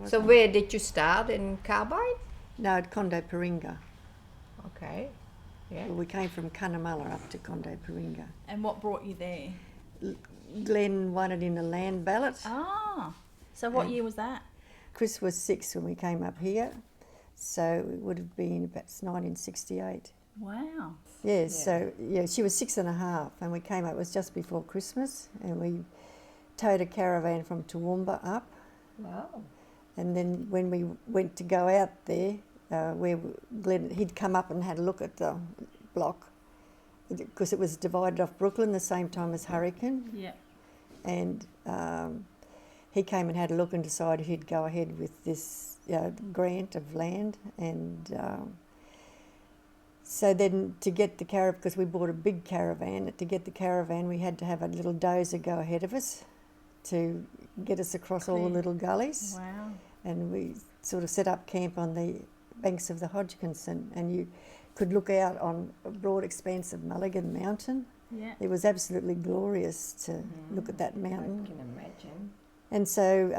So where did you start, in Carbine? No, at Condo Paringa. Okay, yeah. Well, we came from Cunnamulla up to Condo Paringa. And what brought you there? Glenn won it in a land ballot. Ah, so what year was that? Chris was 6 when we came up here, so it would have been about 1968. Wow. Yeah, so she was 6.5 and we came up, it was just before Christmas, and we towed a caravan from Toowoomba up. Wow. And then when we went to go out there, where Glenn, he'd come up and had a look at the block, because it was divided off Brooklyn the same time as Hurricane. Yeah. And he came and had a look and decided he'd go ahead with this grant of land. And so then to get the caravan, because we bought a big caravan, to get the caravan we had to have a little dozer go ahead of us to get us across all the little gullies. Wow. And we sort of set up camp on the banks of the Hodgkinson, and you could look out on a broad expanse of Mulligan Mountain. Yeah. It was absolutely glorious to look at that mountain. I can imagine. And so...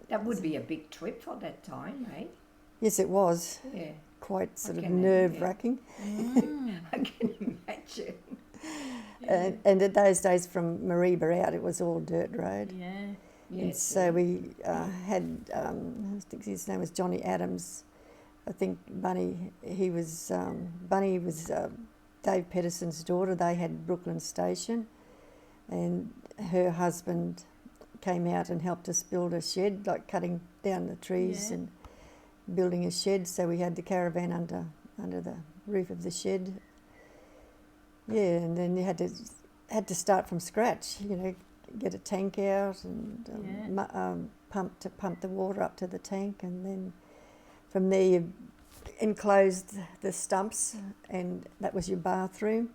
that would be a big trip for that time, eh? Yes, it was. Yeah. Quite sort of can nerve-wracking. I can imagine. And at those days from Mareeba out, it was all dirt road. Yeah. And Yes. so we had, I think his name was Johnny Adams. I think Bunny was Dave Pedersen's daughter. They had Brooklyn Station, and her husband came out and helped us build a shed, like cutting down the trees and building a shed. So we had the caravan under the roof of the shed. Yeah, and then you had to start from scratch. You know, get a tank out and pump the water up to the tank, and then from there you enclosed the stumps, and that was your bathroom.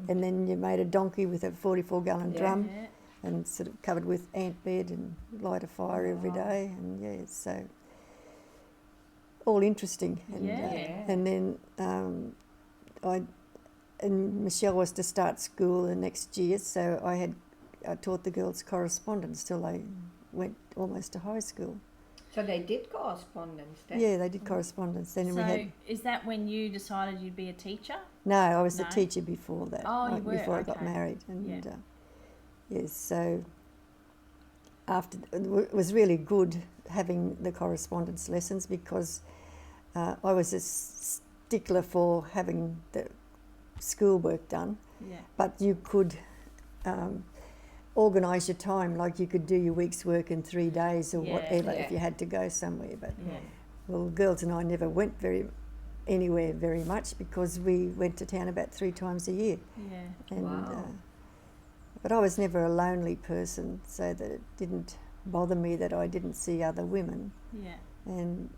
And then you made a donkey with a 44-gallon drum and sort of covered with ant bed and light a fire every day. And so all interesting. And, and then and Michelle was to start school the next year, so I taught the girls correspondence till they went almost to high school. So they did correspondence then? Yeah, they did correspondence. Then So is that when you decided you'd be a teacher? No, I was a teacher before that. Oh, you were? Before I got married. And yes, so after it was really good having the correspondence lessons, because I was a stickler for having the schoolwork done. Yeah. But you could organise your time, like you could do your week's work in 3 days or whatever if you had to go somewhere. But well, girls and I never went anywhere very much, because we went to town about 3 times a year. Yeah. And but I was never a lonely person, so that it didn't bother me that I didn't see other women. Yeah. And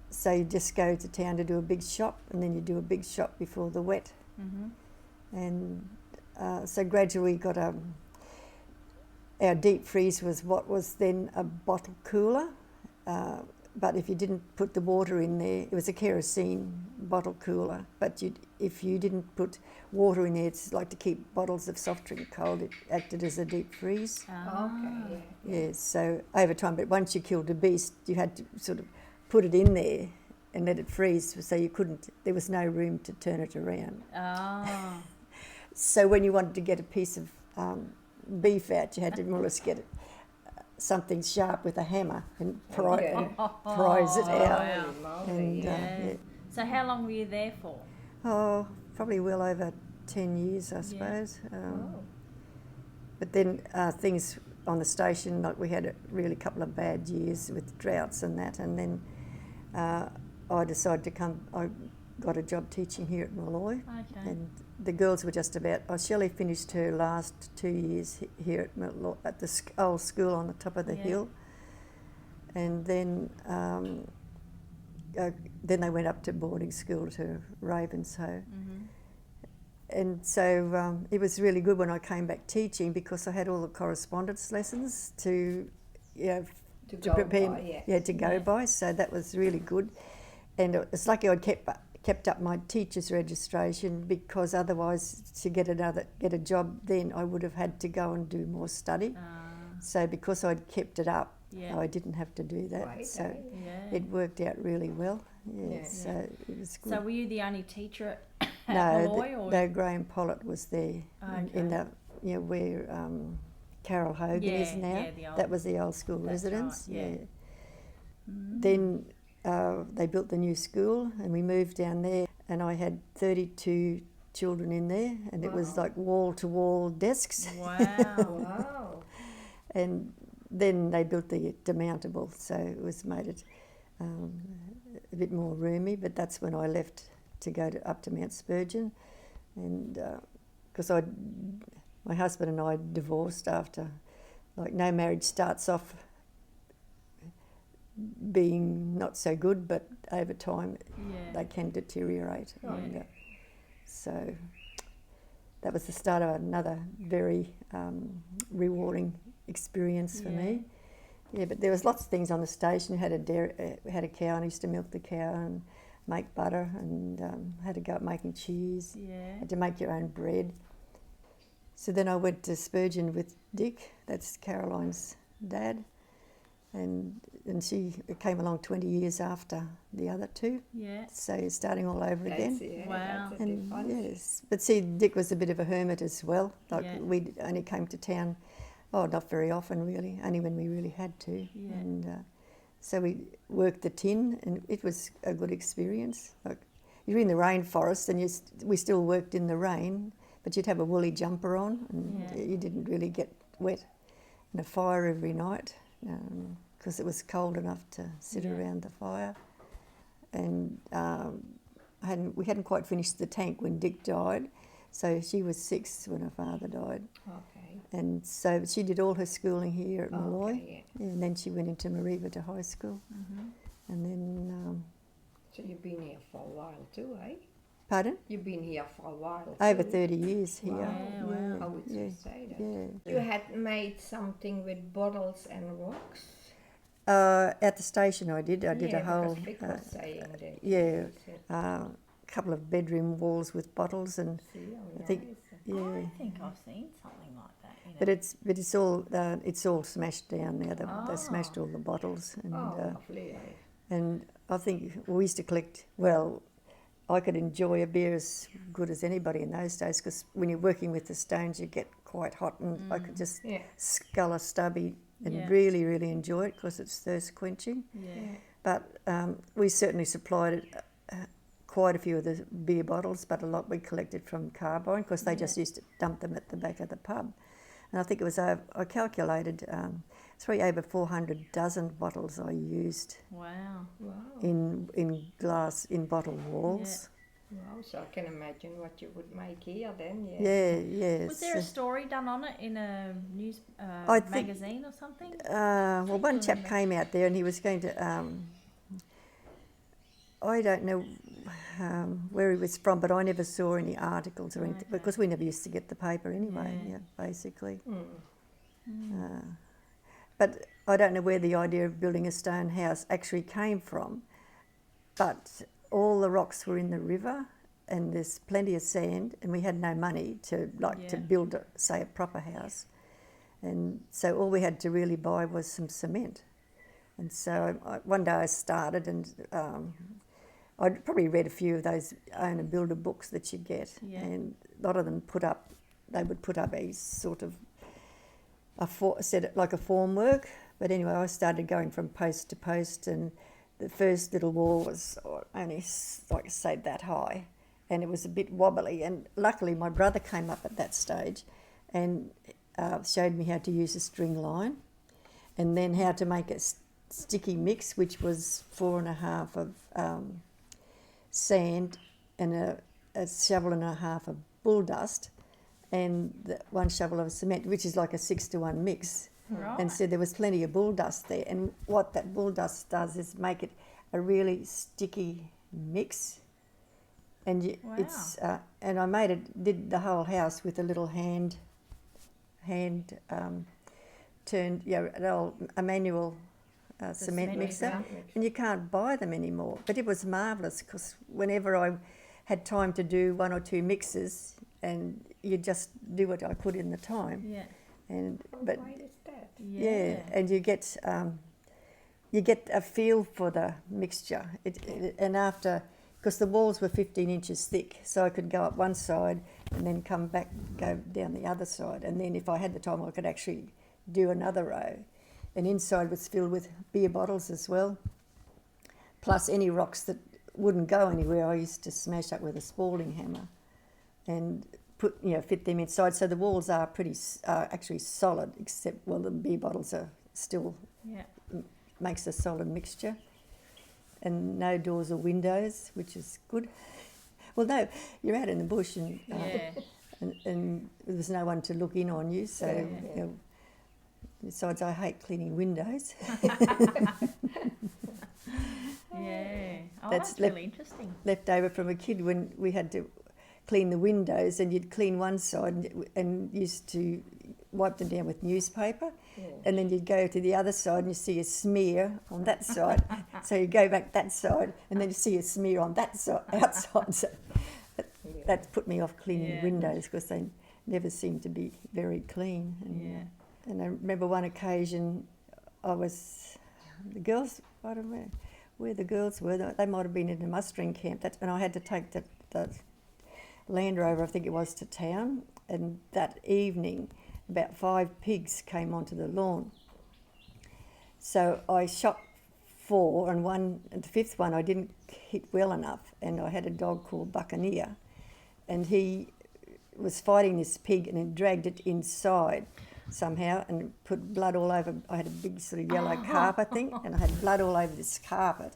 so you just go to town to do a big shop, and then you do a big shop before the wet. Mm-hmm. And so gradually got our deep freeze was what was then a bottle cooler, but if you didn't put the water in there, it was a kerosene bottle cooler, but if you didn't put water in there, it's like to keep bottles of soft drink cold, it acted as a deep freeze. Okay. Yeah, so over time, but once you killed a beast, you had to sort of put it in there and let it freeze, so there was no room to turn it around. Oh. So when you wanted to get a piece of beef out, you had to more or less get something sharp with a hammer and prise it out. Wow. And, So how long were you there for? Oh, probably well over 10 years, I suppose. But then things on the station, like we had a really couple of bad years with droughts and that, and then I decided to come. I got a job teaching here at Molloy, and the girls were just about. Shelley finished her last 2 years here at Molloy, at the old school on the top of the hill, and then they went up to boarding school to Ravenshoe. And so it was really good when I came back teaching, because I had all the correspondence lessons to prepare to go by. So that was really good, and it's lucky I'd kept up my teacher's registration, because otherwise to get a job then I would have had to go and do more study. So because I'd kept it up, Yeah. I didn't have to do that. Right, So Yeah. it worked out really well. Yeah, Yeah. so it was good. So were you the only teacher at no, Molloy? Or? no, Graham Pollitt was there in the, where Carol Hogan is Yeah, now. yeah, the old- that was the old school that's residence. right, yeah. Then they built the new school and we moved down there, and I had 32 children in there, and it was like wall to wall desks. Wow. Wow. And then they built the demountable, so it was made it a bit more roomy. But that's when I left to go up to Mount Spurgeon, and because my husband and I divorced after, like, no marriage starts off being not so good, but over time they can deteriorate. Right. And, so that was the start of another very rewarding experience for me. Yeah, but there was lots of things on the station. Had a dairy, had a cow, and I used to milk the cow and make butter, and had to go up making cheese. Yeah. Had to make your own bread. So then I went to Spurgeon with Dick. That's Caroline's dad, and she came along 20 years after the other two. Yeah. So starting all over again. Wow. That's a And difference. yes, but see, Dick was a bit of a hermit as well. Like, Yeah. we only came to town, not very often really, only when we really had to. Yeah. And so we worked the tin, and it was a good experience. Like, you're in the rainforest, and we still worked in the rain, but you'd have a woolly jumper on, and you didn't really get wet. And a fire every night, because it was cold enough to sit around the fire. And we hadn't quite finished the tank when Dick died, so she was 6 when her father died. Okay. And so she did all her schooling here at Molloy, Okay, yeah. and then she went into Mariva to high school. Mm-hmm. And then, So you've been here for a while too, eh? pardon? You've been here for a while. Over too. 30 years here. Wow. Wow. I would yeah, say that. yeah. You had made something with bottles and rocks. At the station I did a Yeah, whole, because Vic was saying that. yeah, He said, couple of bedroom walls with bottles, and see, how I think, nice. yeah. I think I've seen something like that. You know. But it's all smashed down now. They smashed Oh. all the bottles, and Lovely, eh? and I think we used to collect. Well, I could enjoy a beer as good as anybody in those days, because when you're working with the stones, you get quite hot, and I could just Yeah. scull a stubby and Yeah. really, really enjoy it because it's thirst quenching. Yeah. But we certainly supplied quite a few of the beer bottles, but a lot we collected from Carbine, because they just used to dump them at the back of the pub. And I think it was I calculated over 400 dozen bottles I used Wow. Wow. in glass, in bottle walls. Wow, so I can imagine what you would make here then, yeah. Yeah, yes. Was there a story done on it in a news I think- magazine or something? Well, one chap came out there and he was going to, I don't know where he was from, but I never saw any articles or anything, Okay. because we never used to get the paper anyway, Yeah. basically. Mm. But I don't know where the idea of building a stone house actually came from, but all the rocks were in the river, and there's plenty of sand, and we had no money to Yeah. build, a proper house. And so all we had to really buy was some cement. And so one day I started, and I'd probably read a few of those owner builder books that you get, Yeah. and a lot of them would put up a sort of like a formwork. But anyway, I started going from post to post, and the first little wall was only like say that high, and it was a bit wobbly. And luckily, my brother came up at that stage, and showed me how to use a string line, and then how to make a sticky mix, which was 4.5 of sand and a shovel and a half of bull dust, and 1 shovel of cement, which is like a 6-to-1 mix. Right. And so there was plenty of bull dust there. And what that bull dust does is make it a really sticky mix. And Wow. it's and I did the whole house with a little hand turned, a manual cement cement mixer. mixer. And you can't buy them anymore. But it was marvellous, because whenever I had time to do 1 or 2 mixes, and you just do what I could in the time. Yeah. and Oh, but why is that? yeah, and you get a feel for the mixture. And after, because the walls were 15 inches thick, so I could go up one side and then come back, go down the other side, and then if I had the time, I could actually do another row. And inside was filled with beer bottles as well, plus any rocks that wouldn't go anywhere. I used to smash up with a Spalding hammer and fit them inside. So the walls are actually solid, except the beer bottles are still makes a solid mixture. And no doors or windows, which is good. Well, no, you're out in the bush and there's no one to look in on you. So besides, I hate cleaning windows. That's really interesting. Left over from a kid when we had to clean the windows, and you'd clean one side and used to wipe them down with newspaper, and then you'd go to the other side and you see a smear on that side. So you go back that side and then you see a smear on that side, outside. So that's put me off cleaning windows because they never seem to be very clean. And I remember one occasion the girls, I don't know where the girls were, they might have been in a mustering camp, and I had to take the Land Rover, I think it was, to town, and that evening about 5 pigs came onto the lawn. So I shot 4, and the 5th one I didn't hit well enough, and I had a dog called Buccaneer, and he was fighting this pig and he dragged it inside somehow and put blood all over. I had a big sort of yellow carpet thing, and I had blood all over this carpet,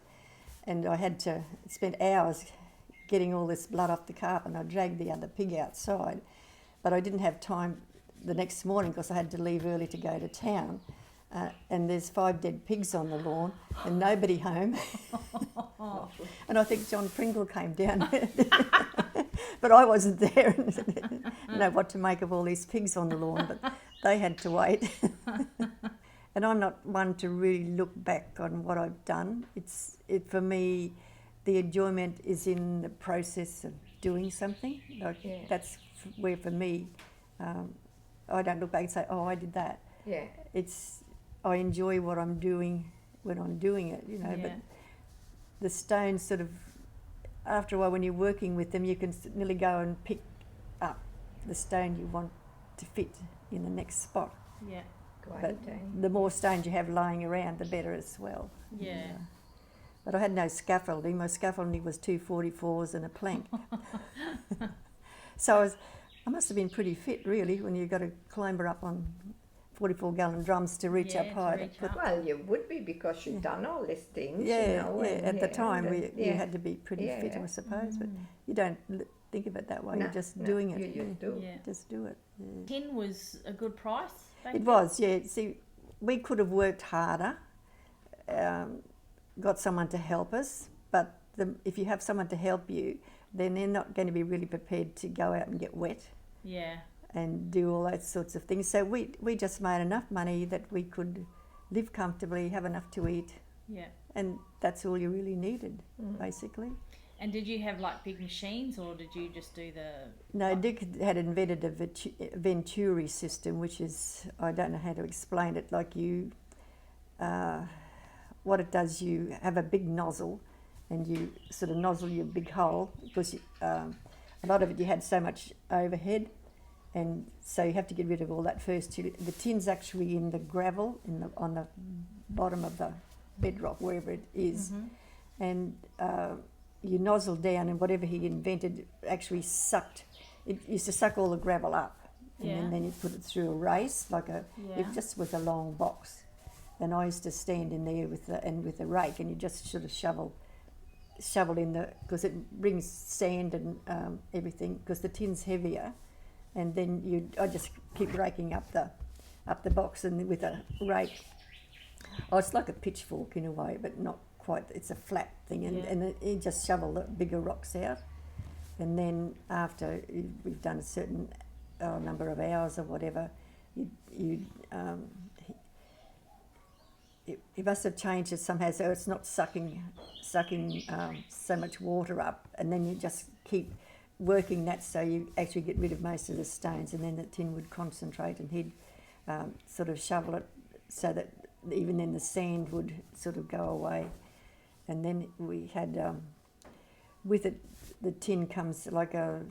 and I had to spend hours getting all this blood off the carpet, and I dragged the other pig outside, but I didn't have time the next morning because I had to leave early to go to town, and there's 5 dead pigs on the lawn and nobody home. And I think John Pringle came down but I wasn't there. I know what to make of all these pigs on the lawn, but they had to wait. And I'm not one to really look back on what I've done. For me, the enjoyment is in the process of doing something. That's where, for me, I don't look back and say, oh, I did that. Yeah. I enjoy what I'm doing when I'm doing it, but the stones sort of, after a while when you're working with them, you can nearly go and pick up the stone you want to fit in the next spot. Yeah. But the more stones you have lying around, the better as well. Yeah. But I had no scaffolding. My scaffolding was 2 44s and a plank. So I must have been pretty fit, really, when you've got to clamber up on 44-gallon drums to reach up high. Well, you would be because you've done all these things. At the time you had to be pretty fit, I suppose, but you don't think of it that way. You're just doing it. You do. Just do it. Yeah. Tin was a good price back It then? was, yeah. See, we could have worked harder, got someone to help us, but if you have someone to help you, then they're not going to be really prepared to go out and get wet. Yeah. And do all those sorts of things. So we just made enough money that we could live comfortably, have enough to eat. Yeah. And that's all you really needed, basically. And did you have like big machines, or did you just do the... No, Dick had invented a Venturi system, which is, I don't know how to explain it, like what it does, you have a big nozzle and you sort of nozzle your big hole, because a lot of it you had so much overhead, and so you have to get rid of all that first. The tin's actually in the gravel, on the bottom of the bedrock, wherever it is, and you nozzle down, and whatever he invented actually sucked. It used to suck all the gravel up, and then you put it through a race, it just was a long box. And I used to stand in there with a rake, and you just sort of shovel in because it brings sand and everything, because the tin's heavier, and then I just keep raking up the box, and with a rake. Oh, it's like a pitchfork in a way, but not quite. It's a flat thing, and you just shovel the bigger rocks out, and then after we've done a certain number of hours or whatever, you must have changed it somehow so it's not sucking so much water up, and then you just keep working that so you actually get rid of most of the stones, and then the tin would concentrate, and he'd sort of shovel it so that even then the sand would sort of go away. And then we had, with it, the tin comes like a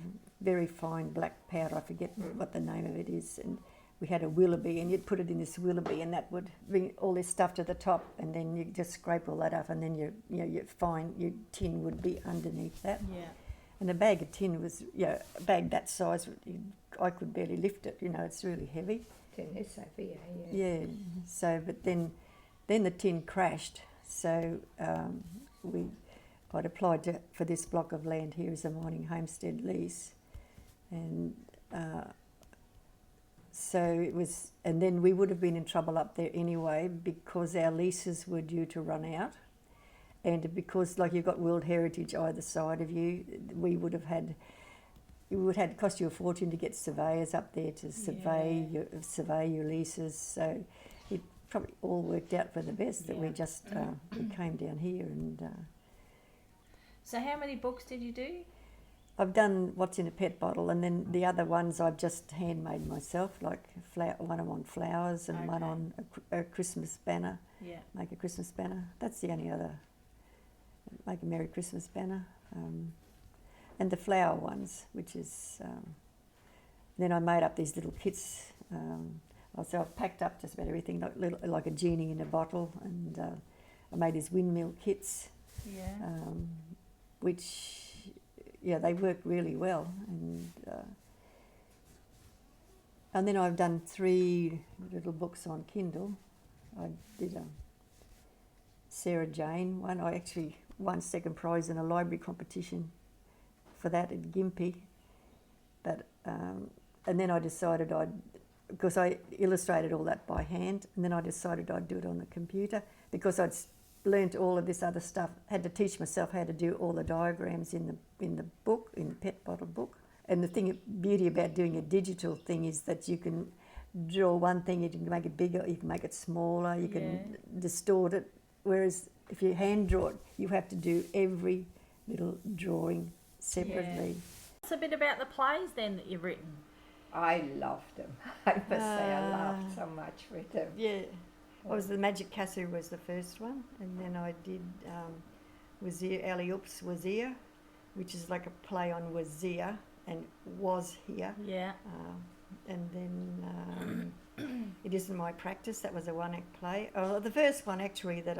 very fine black powder, I forget what the name of it is, and we had a willoughby, and you'd put it in this willoughby, and that would bring all this stuff to the top, and then you just scrape all that up, and then your tin would be underneath that. Yeah. And a bag of tin was, a bag that size, I could barely lift it, it's really heavy. Tin is heavy, Yeah, so, but then the tin crashed, so I'd applied for this block of land here as a mining homestead lease, and so it was, and then we would have been in trouble up there anyway because our leases were due to run out, and because like you've got World Heritage either side of you, it would have cost you a fortune to get surveyors up there to survey your leases. So it probably all worked out for the best that we just we came down here and. So how many books did you do? I've done What's in a Pet Bottle, and then the other ones I've just handmade myself, like one on flowers and one on a Christmas banner. Yeah. Make a Christmas banner. That's the only other. Make a Merry Christmas banner. And the flower ones, which is. Then I made up these little kits. So I've packed up just about everything, like a genie in a bottle, and I made these windmill kits. Yeah. Which, they work really well, and then I've done 3 little books on Kindle. I did a Sarah Jane one. I actually won second prize in a library competition for that at Gympie, but and then I decided because I illustrated all that by hand, and then I decided I'd do it on the computer because I'd learnt all of this other stuff, had to teach myself how to do all the diagrams in the book, in the Pet Bottle book. And the beauty about doing a digital thing is that you can draw one thing, you can make it bigger, you can make it smaller, you can distort it. Whereas if you hand draw it, you have to do every little drawing separately. Tell us a bit about the plays then that you've written. I loved them. I must say I laughed so much with them. Yeah. The Magic Castle was the first one, and then I did Wazir, Ali Oops Wazir, which is like a play on Wazir and was here. Yeah. And then It Isn't My Practice, that was a one-act play. The first one actually that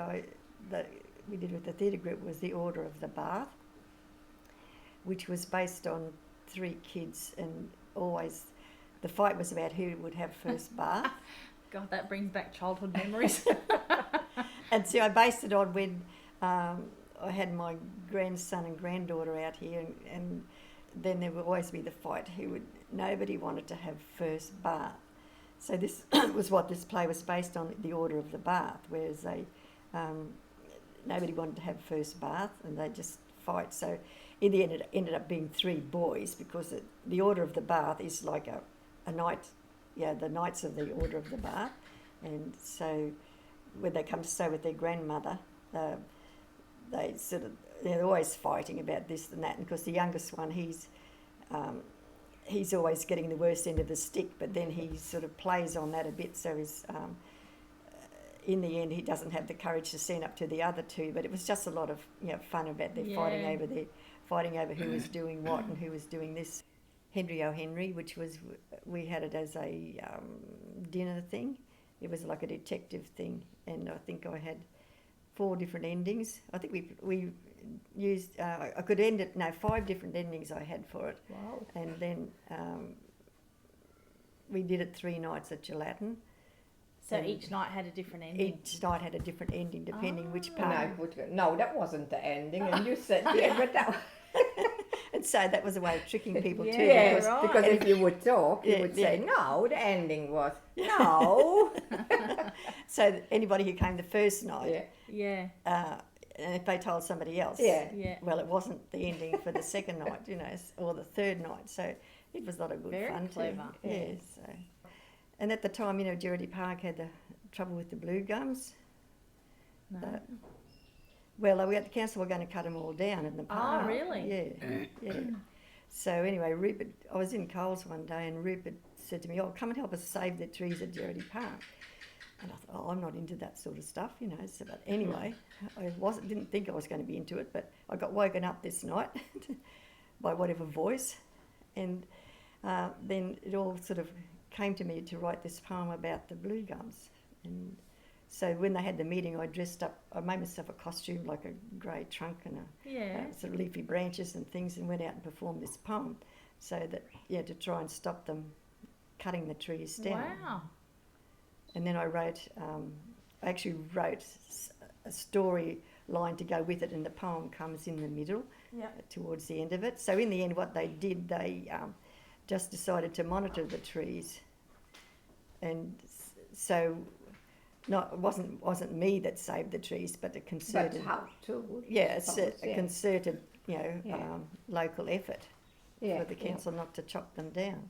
we did with the theatre group was The Order of the Bath, which was based on 3 kids, and always the fight was about who would have first bath. God, that brings back childhood memories. And so I based it on when I had my grandson and granddaughter out here, and then there would always be the fight nobody wanted to have first bath. So this was what this play was based on, The Order of the Bath, whereas nobody wanted to have first bath and they just fight. So in the end it ended up being 3 boys because the Order of the Bath is like a knight. The Knights of the Order of the Bath, and so when they come to stay with their grandmother, they're always fighting about this and that. And because the youngest one, he's always getting the worst end of the stick, but then he sort of plays on that a bit. So in the end, he doesn't have the courage to stand up to the other 2. But it was just a lot of fun about their fighting over who was doing what and who was doing this. Henry O. Henry, which was, we had it as a dinner thing. It was like a detective thing, and I think I had 4 different endings. I think we used, I could end it, 5 different endings I had for it. Wow. And then we did it 3 nights at Gelatin. So each night had a different ending? Each night had a different ending, depending which part. No, that wasn't the ending, and you said, but that And so that was a way of tricking people too. Yeah, because if you would talk, you would say, no, the ending was, no. So anybody who came the first night, and if they told somebody else, well, it wasn't the ending for the second night, or the third night. So it was a lot of good Very fun clever. too. Yeah. So, and at the time, Gerda Park had the trouble with the blue gums. No. Well, we at the council were going to cut them all down in the park. Oh, really? Yeah. So anyway, Rupert, I was in Coles one day and Rupert said to me, "Oh, come and help us save the trees at Gerda Park." And I thought, "Oh, I'm not into that sort of stuff, you know." So, but anyway, didn't think I was going to be into it, but I got woken up this night by whatever voice, and then it all sort of came to me to write this poem about the blue gums. And so when they had the meeting, I dressed up. I made myself a costume, like a grey trunk and sort of leafy branches and things, and went out and performed this poem, so that to try and stop them cutting the trees down. Wow. And then I actually wrote a story line to go with it, and the poem comes in the middle, towards the end of it. So in the end, what they did, they just decided to monitor the trees, and so it wasn't me that saved the trees, but a concerted. But how to? It's a concerted, local effort for the council not to chop them down.